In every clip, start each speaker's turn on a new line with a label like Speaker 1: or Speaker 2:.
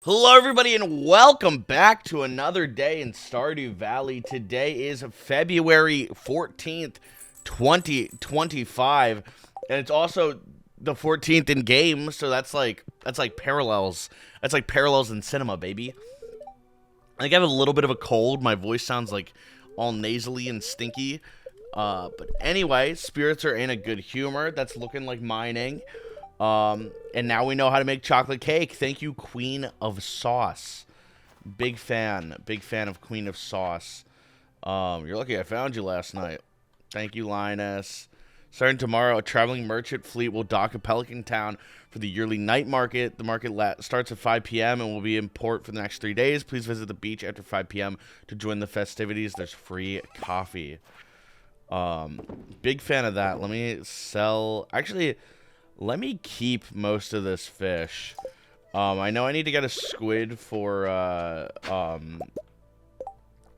Speaker 1: Hello everybody and welcome back to another day in Stardew Valley. Today is February 14th, 2025, and it's also the 14th in game, so that's like parallels. That's like parallels in cinema, baby. I think I have a little bit of a cold. My voice sounds like all nasally and stinky. But anyway, spirits are in a good humor. That's looking like mining. And now we know how to make chocolate cake. Thank you, Queen of Sauce. Big fan of Queen of Sauce. You're lucky I found you last night. Thank you, Linus. Starting tomorrow, a traveling merchant fleet will dock at Pelican Town for the yearly night market. The market starts at 5 p.m. and will be in port for the next 3 days. Please visit the beach after 5 p.m. to join the festivities. There's free coffee. Big fan of that. Let me sell... Actually... Let me keep most of this fish. I know I need to get a squid for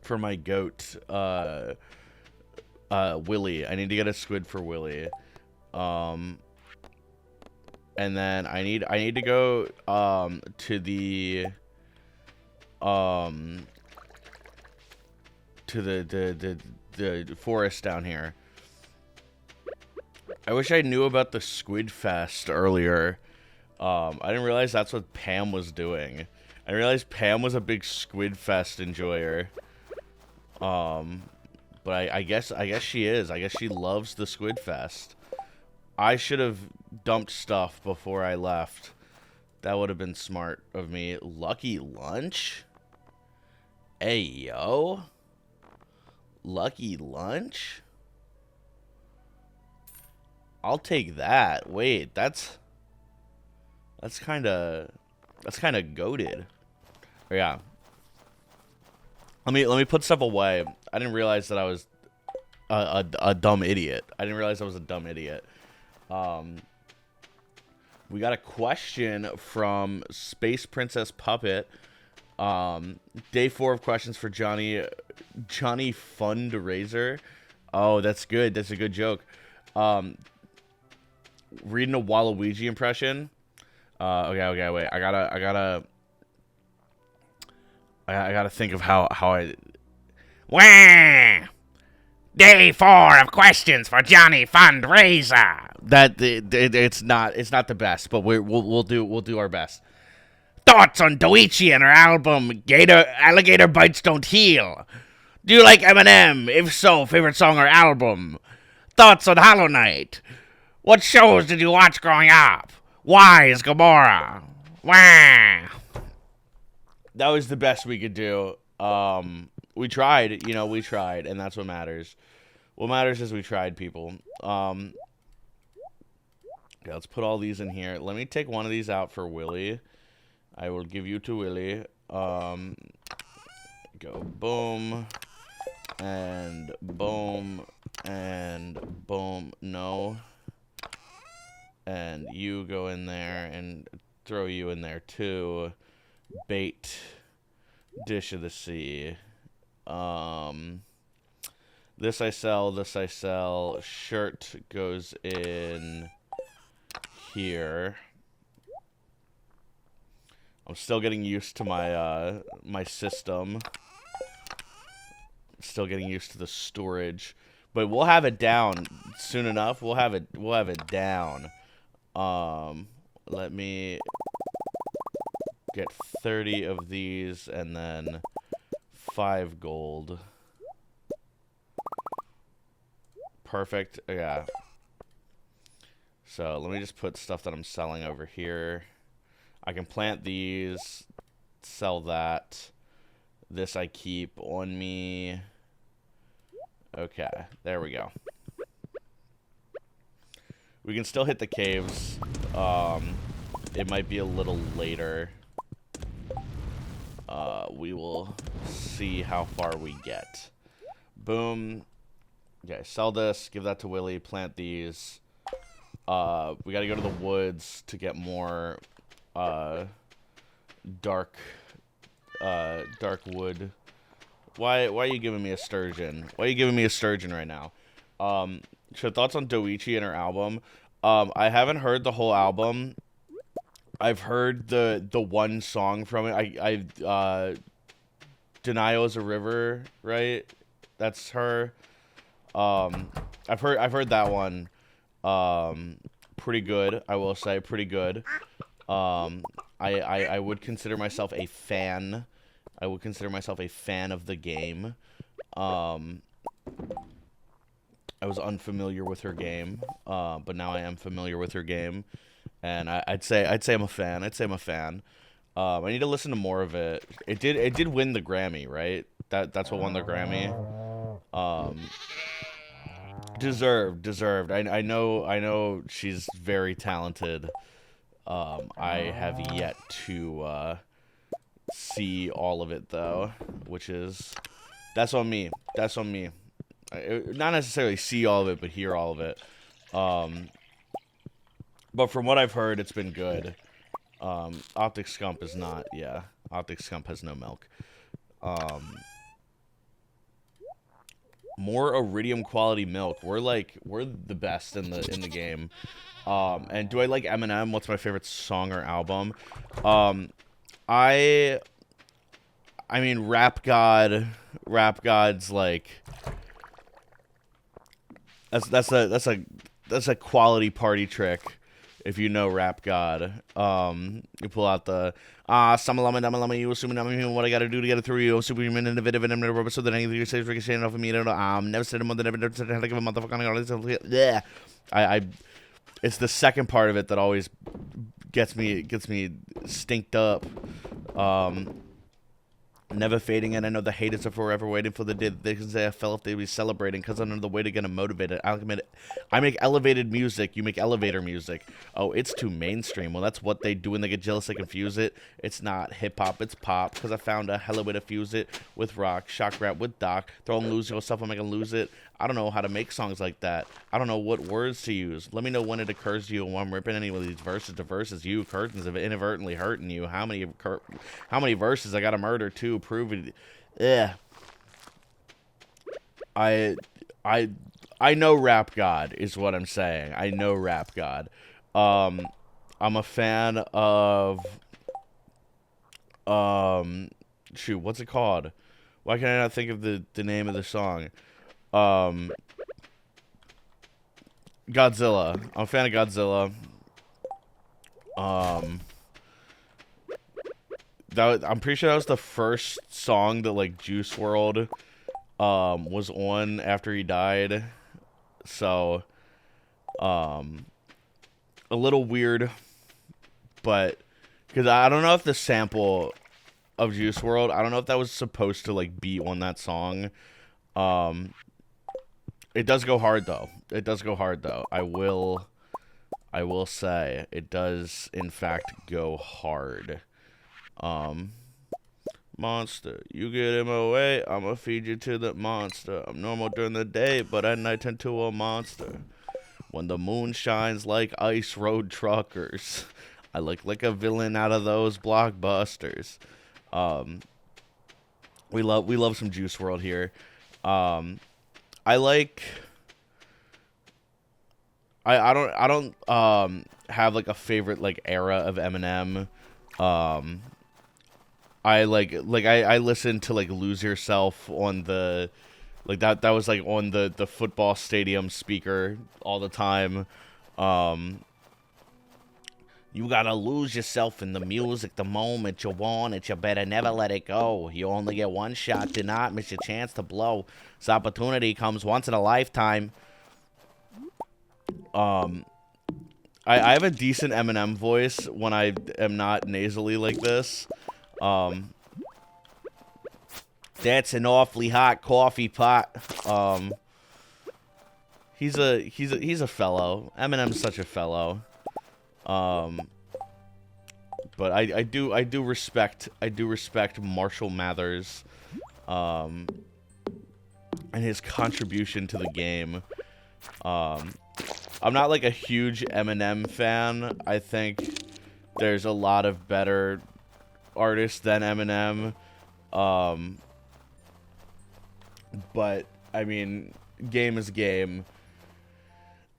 Speaker 1: my goat, Willy. I need to get a squid for Willy. And then I need to go, to the forest down here. I wish I knew about the Squid Fest earlier. I didn't realize that's what Pam was doing. I realized Pam was a big Squid Fest enjoyer. But I guess she is. I guess she loves the Squid Fest. I should have dumped stuff before I left. That would have been smart of me. Lucky lunch? Hey, yo. Lucky lunch? I'll take that. Wait, that's kind of goated. Oh, yeah. Let me put stuff away. I didn't realize that I was a dumb idiot. I didn't realize I was a dumb idiot. We got a question from Space Princess Puppet. Day 4 of questions for Jonny RaZeR. Oh, that's good. That's a good joke. Reading a Waluigi impression. Okay, wait. I gotta think of how I.
Speaker 2: Wah! Day 4 of questions for Jonny Fundraiser.
Speaker 1: It's not the best, but we'll do our best.
Speaker 2: Thoughts on Doichi and her album Alligator Bites Don't Heal. Do you like Eminem? If so, favorite song or album? Thoughts on Hollow Knight. What shows did you watch growing up? Why is Gamora? Wah!
Speaker 1: That was the best we could do. We tried, we tried, and that's what matters. What matters is we tried, people. Okay, let's put all these in here. Let me take one of these out for Willy. I will give you to Willy. Go boom, and boom, and boom. No. And you go in there and throw you in there too. Bait. Dish of the sea. This I sell. Shirt goes in here. I'm still getting used to my my system. Still getting used to the storage. But we'll have it down soon enough. We'll have it down. Let me get 30 of these and then 5 gold. Perfect. Yeah. So let me just put stuff that I'm selling over here. I can plant these, sell that. This I keep on me. Okay, there we go. We can still hit the caves. It might be a little later. We will see how far we get. Boom. Okay, sell this. Give that to Willy. Plant these. We gotta go to the woods to get more dark wood. Why are you giving me a sturgeon? Why are you giving me a sturgeon right now? So thoughts on Doichi and her album. I haven't heard the whole album. I've heard the one song from it. Denial is a River, right? That's her. I've heard that one. Pretty good, I will say, pretty good. I would consider myself a fan. I would consider myself a fan of the game. Um, I was unfamiliar with her game, but now I am familiar with her game, and I'd say I'm a fan. I'd say I'm a fan. I need to listen to more of it. It did win the Grammy, right? That's what won the Grammy. Um, deserved. I know she's very talented. I have yet to see all of it though, which is that's on me. That's on me. Not necessarily see all of it, but hear all of it. But from what I've heard, it's been good. Optic Scump is not. Yeah, Optic Scump has no milk. Um, More iridium quality milk. We're the best in the game. And do I like Eminem? What's my favorite song or album? Um, I I mean Rap God's like that's a quality party trick. If you know Rap God, you pull out the Samalama, you assuming I'm what I gotta do to get it through you. I'm superhuman, innovative, and I'm never so that anything you say is ricocheting off of me. Never said a mother, never said a heck of a motherfucker. Yeah, I, it's the second part of it that always gets me stinked up. Never fading, and I know the haters are forever waiting for the day that they can say I fell if they be celebrating, because I know the way to get them motivated. I make elevated music, you make elevator music. Oh, it's too mainstream. Well, that's what they do when they get jealous, they confuse it. It's not hip-hop, it's pop, because I found a hella way to fuse it with rock, shock rap with doc, throw and lose yourself and make them lose it. I don't know how to make songs like that. I don't know what words to use. Let me know when it occurs to you and when I'm ripping any of these verses to verses. You curtains of inadvertently hurting you. How many verses I gotta murder to prove it? Yeah. I know Rap God is what I'm saying. I know Rap God. I'm a fan of shoot, what's it called? Why can I not think of the name of the song? Godzilla. I'm a fan of Godzilla. I'm pretty sure that was the first song that like Juice WRLD was on after he died. So a little weird, but because I don't know if the sample of Juice WRLD, I don't know if that was supposed to like be on that song. It does go hard though. It does go hard though. I will say it does in fact go hard. Monster, you get him away, I'ma feed you to the monster. I'm normal during the day, but at night turn to a monster. When the moon shines like ice road truckers, I look like a villain out of those blockbusters. We love some Juice WRLD here. I like. I don't have like a favorite like era of Eminem. I I listened to like Lose Yourself on the like that was like on the football stadium speaker all the time. You gotta lose yourself in the music the moment you want it. You better never let it go. You only get one shot. Do not miss your chance to blow. This opportunity comes once in a lifetime. I have a decent Eminem voice when I am not nasally like this. That's an awfully hot coffee pot. He's a fellow. Eminem's such a fellow. But I do respect Marshall Mathers, and his contribution to the game. I'm not like a huge Eminem fan. I think there's a lot of better artists than Eminem. But I mean, game is game.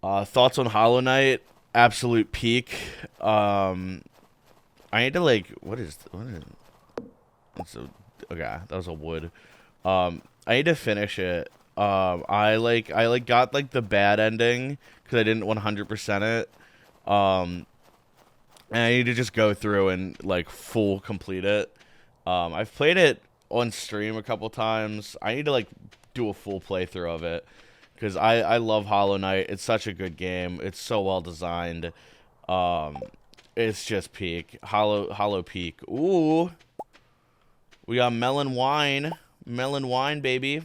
Speaker 1: Thoughts on Hollow Knight? Absolute peak. I need to like what is that's a, okay, that was a wood. I need to finish it. I got like the bad ending because I didn't 100% it. And I need to just go through and like full complete it. I've played it on stream a couple times. I need to like do a full playthrough of it because I love Hollow Knight. It's such a good game. It's so well designed. It's just peak. Hollow peak. Ooh. We got melon wine. Melon wine, baby.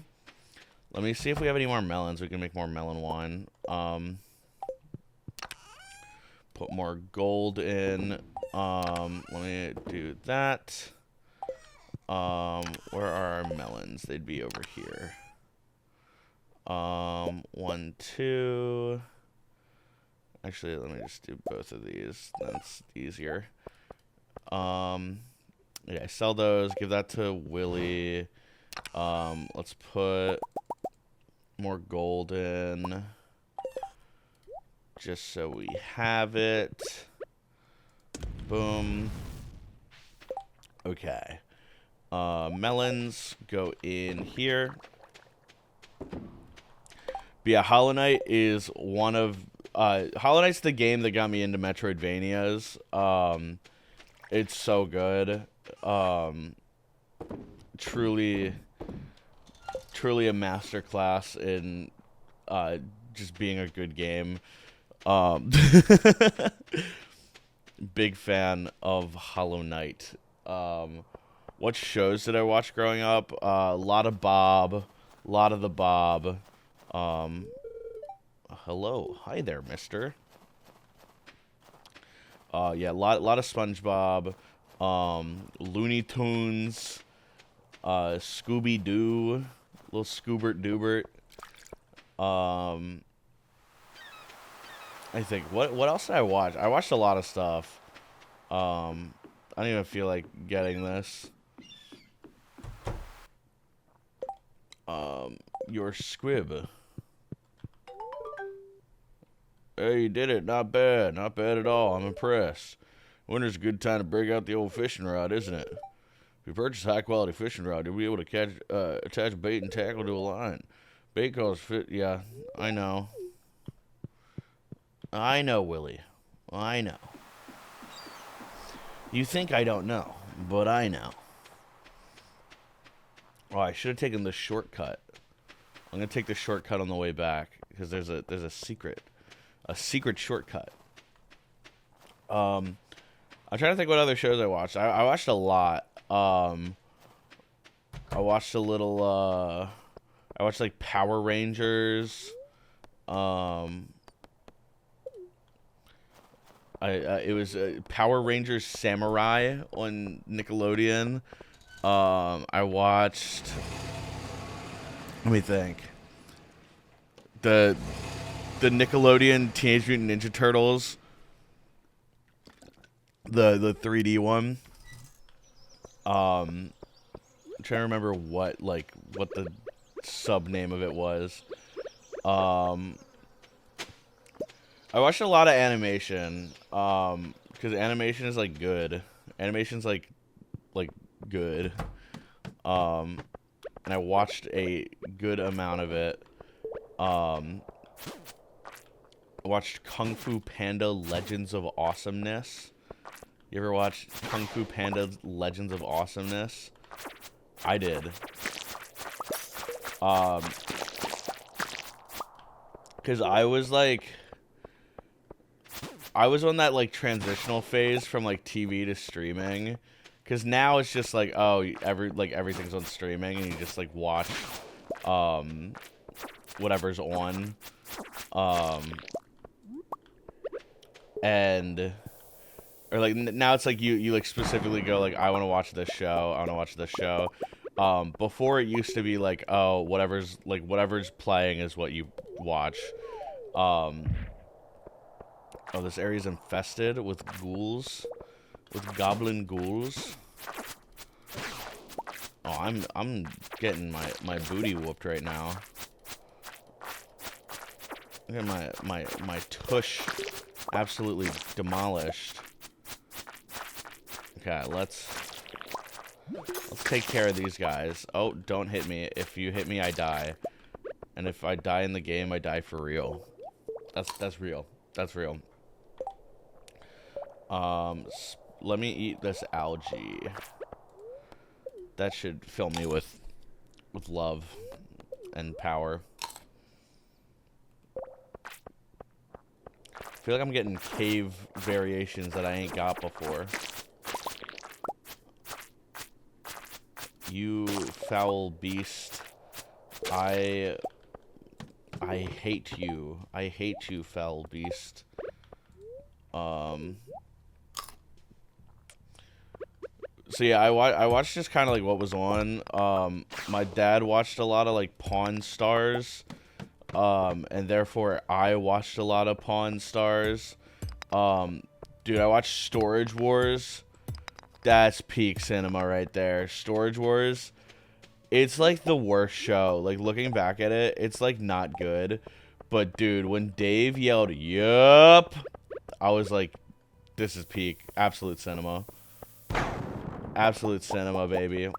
Speaker 1: Let me see if we have any more melons. We can make more melon wine. Put more gold in. Let me do that. Where are our melons? They'd be over here. 1, 2. Actually, let me just do both of these. That's easier. Yeah, sell those. Give that to Willie. Let's put more gold in. Just so we have it. Boom. Okay. Melons go in here. But yeah, Hollow Knight is one of... Hollow Knight's the game that got me into Metroidvanias. It's so good. Truly a masterclass in just being a good game. Big fan of Hollow Knight. What shows did I watch growing up? A lot of Bob. A lot of the Bob. Hello. Hi there, mister. Yeah, a lot of SpongeBob. Looney Tunes. Scooby-Doo. Little Scoobert Doobert. I think what else did I watch? I watched a lot of stuff. I don't even feel like getting this. Your squib. Hey, you did it. Not bad. Not bad at all. I'm impressed. Winter's a good time to break out the old fishing rod, isn't it? If you purchase high-quality fishing rod, you'll be able to catch, attach bait and tackle to a line. Bait calls fit. Yeah, I know. I know, Willie. I know. You think I don't know, but I know. Oh, I should have taken the shortcut. I'm gonna take the shortcut on the way back because there's a secret shortcut. I'm trying to think what other shows I watched. I watched a lot. I watched a little. I watched like Power Rangers. It was Power Rangers Samurai on Nickelodeon. I watched. Let me think. The Nickelodeon Teenage Mutant Ninja Turtles. The 3D one. I'm trying to remember what the sub name of it was. I watched a lot of animation. Because animation is like good. Animation's like good. And I watched a good amount of it. I watched Kung Fu Panda Legends of Awesomeness. You ever watch Kung Fu Panda Legends of Awesomeness? I did. Because I was on that like transitional phase from like TV to streaming. Because now it's just like, oh, everything's on streaming and you just like watch whatever's on. Or like now it's like you like specifically go like, I want to watch this show. I want to watch this show. Before it used to be like, oh, whatever's playing is what you watch. Oh, this area's infested with ghouls, with goblin ghouls. Oh, I'm getting my booty whooped right now. Look at my tush absolutely demolished. Okay, let's take care of these guys. Oh, don't hit me. If you hit me, I die. And if I die in the game, I die for real. That's real. That's real. Let me eat this algae. That should fill me with love and power. I feel like I'm getting cave variations that I ain't got before. You foul beast. I hate you. I hate you, foul beast. So yeah, I watched just kind of like what was on. My dad watched a lot of like Pawn Stars. And therefore I watched a lot of Pawn Stars. Dude, I watched Storage Wars. That's peak cinema right there. Storage Wars. It's like the worst show. Like looking back at it, it's like not good. But dude, when Dave yelled, "Yup," I was like, this is peak. Absolute cinema. Absolute cinema, baby.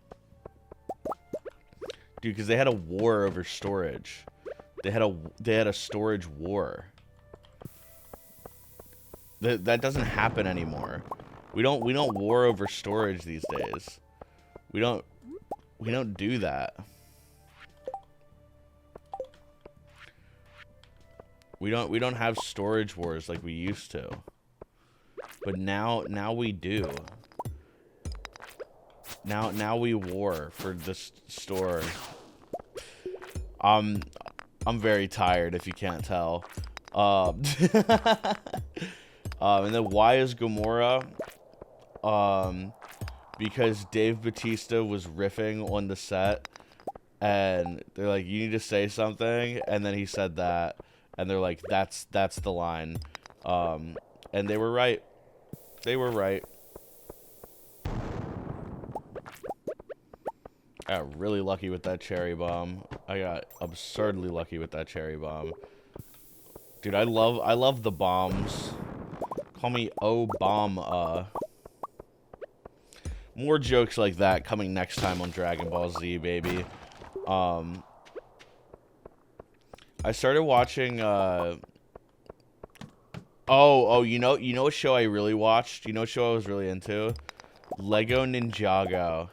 Speaker 1: Dude, because they had a war over storage. They had a storage war. That doesn't happen anymore. We don't war over storage these days. We don't do that. We don't have storage wars like we used to. But now we do. Now we war for this store. I'm very tired if you can't tell. And then why is Gamora? Because Dave Bautista was riffing on the set, and they're like, "You need to say something," and then he said that, and they're like, "That's the line," and they were right. They were right. I got really lucky with that cherry bomb. I got absurdly lucky with that cherry bomb. Dude, I love the bombs. Call me O-Bomb. More jokes like that coming next time on Dragon Ball Z, baby. I started watching, Oh, you know what show I really watched? You know what show I was really into? Lego Ninjago.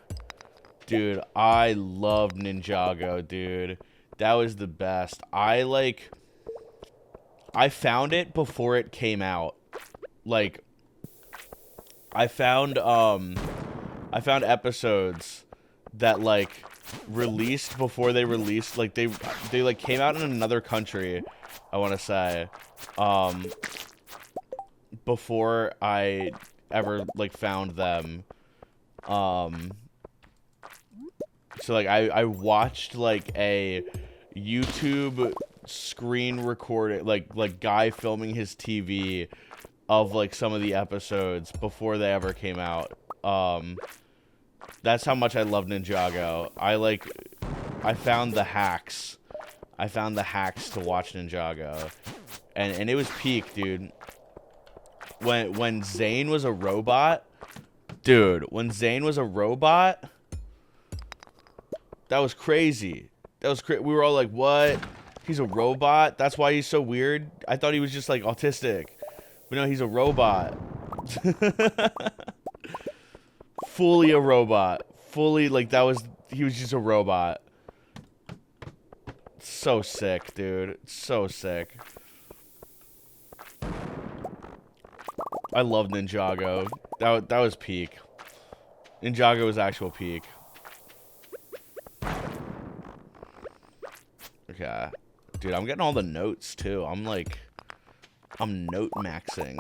Speaker 1: Dude, I loved Ninjago, dude. That was the best. I found it before it came out. Like, I found episodes that, like, released before they released, like, they like, came out in another country, I want to say, before I ever, like, found them. So, like, I watched, like, a YouTube screen recording, like guy filming his TV of, like, some of the episodes before they ever came out. That's how much I love Ninjago. I found the hacks. I found the hacks to watch Ninjago. And it was peak, dude. When Zane was a robot, dude, when Zane was a robot, that was crazy. That was we were all like, what? He's a robot? That's why he's so weird? I thought he was just, like, autistic. But no, he's a robot. Fully a robot. Fully, like, he was just a robot. So sick, dude. So sick. I love Ninjago. That was peak. Ninjago was actual peak. Okay. Dude, I'm getting all the notes, too. I'm note maxing.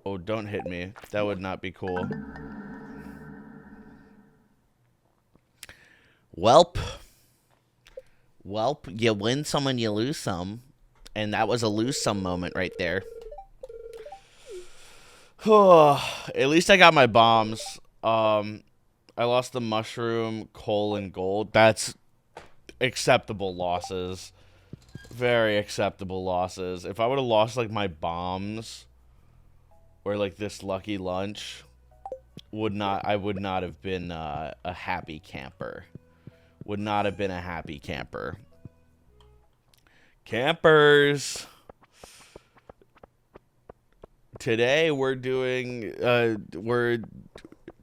Speaker 1: Oh, don't hit me. That would not be cool. Welp, you win some and you lose some. And that was a lose some moment right there. At least I got my bombs. I lost the mushroom, coal, and gold. That's acceptable losses. Very acceptable losses. If I would have lost, like, my bombs, or like this lucky lunch, I would not have been a happy camper. Would not have been a happy camper. Campers. Today we're doing we're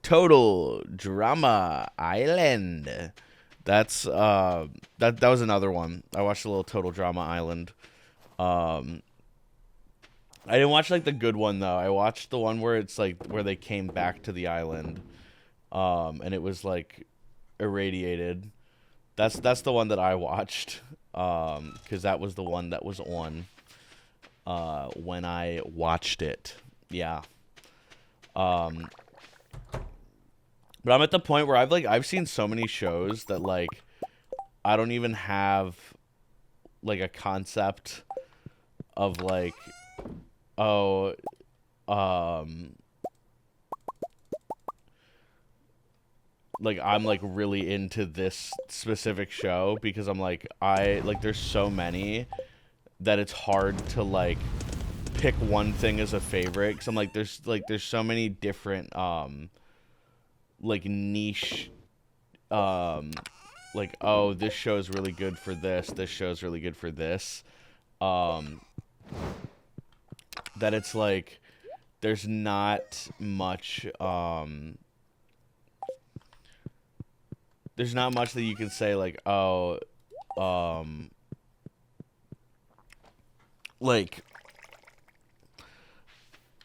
Speaker 1: Total Drama Island. That's that was another one. I watched a little Total Drama Island. I didn't watch like the good one though. I watched the one where it's like where they came back to the island. And it was like irradiated. That's the one that I watched. Cuz that was the one that was on when I watched it. Yeah. But I'm at the point where I've seen so many shows that like I don't even have like a concept of like like I'm like really into this specific show because I'm like there's so many that it's hard to like pick one thing as a favorite because I'm like there's so many different like niche like this show is really good for this show is really good for this that it's like there's not much there's not much that you can say like like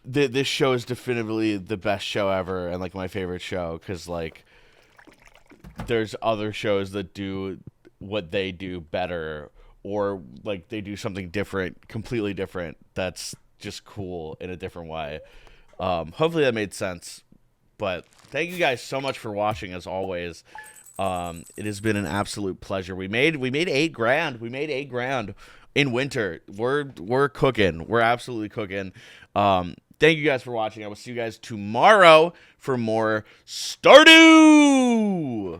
Speaker 1: this show is definitively the best show ever and like my favorite show because like there's other shows that do what they do better or like they do something different, completely different, that's just cool in a different way. Hopefully that made sense. But thank you guys so much for watching as always. It has been an absolute pleasure. We made $8,000. We made $8,000 in winter. We're cooking. We're absolutely cooking. Thank you guys for watching. I will see you guys tomorrow for more Stardew.